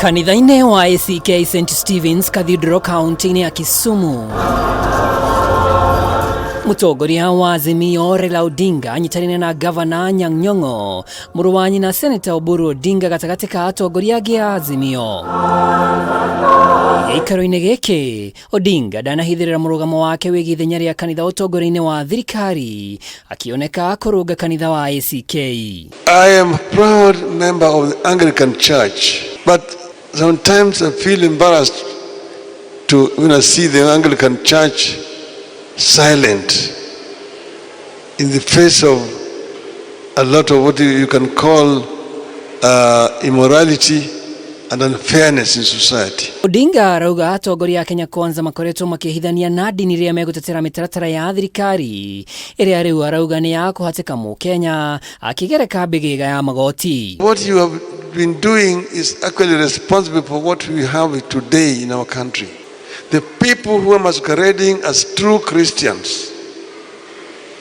Kanitha-inĩ wa ACK St. Stephen's Cathedral County-inĩ ya Kisumu. Mutongoria wa AZIMIO Raila ODINGA anyitanĩire na Gavana Nyang'nyong'o mũrũ wa nyina Senator Oburu ODINGA gatagatĩ ka atongoria angĩ a AZIMIO. Gĩikaro-inĩ gĩkĩ ODINGA ndanahithĩrĩra mũrũgamo wake wĩgiĩ ithenya rĩa kanitha ũtongoria-inĩ wa thirikari akĩoneka kũrũnga kanitha wa ACK. I am a proud member of the Anglican Church, but sometimes I feel embarrassed when I see the Anglican Church silent in the face of a lot of what you can call immorality and unfairness in society. ODINGA arauga atongoria a Kenya kwanza makoretwo makĩhithania na ndini iria megũtetera mĩtaratara ya thirikari ĩrĩa rĩu arauga nĩ ya kũhatĩka mũkenya akĩgereka mbĩgĩga ya magoti. What you have been doing is actually responsible for what we have today in our country. The people who are masquerading as true Christians,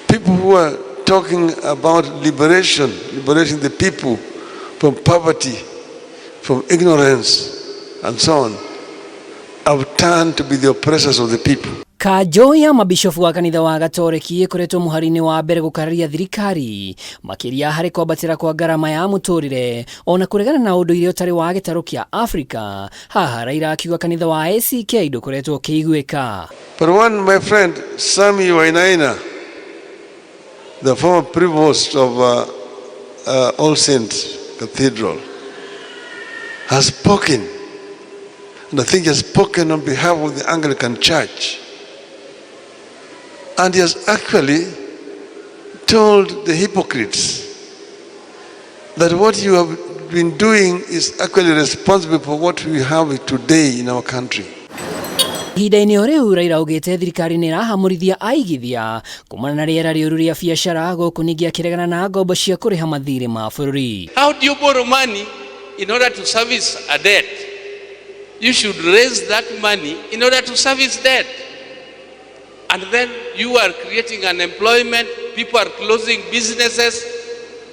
people who are talking about liberating the people from poverty, from ignorance, and so on, have turned to be the oppressors of the people. Kajoya mabishofu wa kanitha wa Gatoreki ĩkoretwo mũhari-inĩ wa mbere gũkararia thirikari makĩria harĩ kwambatĩra kwa ngarama ya mũtũrĩre ona kũregana na ũndũire ũtarĩ wa gĩtarũ kĩa Africa. Haha Raila akiuga kanitha wa ACK ndũkoretwo ũkĩiguĩka. But one, my friend Sami Wainaina, the former provost of All Saints Cathedral, has spoken, and I think he has spoken on behalf of the Anglican Church. And he has actually told the hypocrites that what you have been doing is actually responsible for what we have today in our country. Ihinda-inĩ o rĩu Raila augĩte thirikari nĩ ĩrahamũrithia aigithia kumana na rĩera rĩũru rĩa biacara gũkũ ningĩ akĩregana na ngombo cia kũrĩha mathirĩ ma bũrũri. How do you borrow money in order to service a debt? You should raise that money in order to service debt. And then you are creating unemployment, people are closing businesses,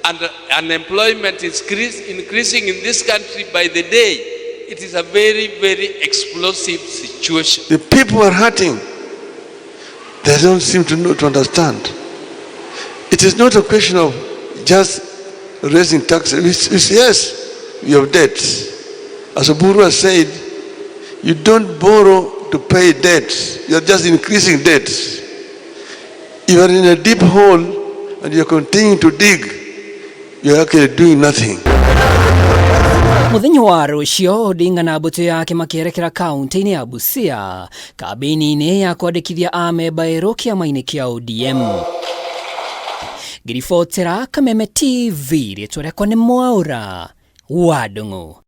and unemployment is increasing in this country by the day. It is a very, very explosive situation. The people are hurting. They don't seem to understand. It is not a question of just raising taxes. Yes, you have debts. As Oburu has said, you don't borrow to pay debts. You are just increasing debts. You are in a deep hole and you are continuing to dig. You are actually doing nothing. Mũthenya wa rũciũ ODINGA na mbũtũ yake makĩerekera kaunti-inĩ ya Busia kambĩini-inĩ ya kwandĩkithia amemba erũ kĩama-inĩ kĩa ODM. Ngĩribotera Kameme TV rĩtwa rĩakwa nĩ Mwaũra wa Ndũng'ũ.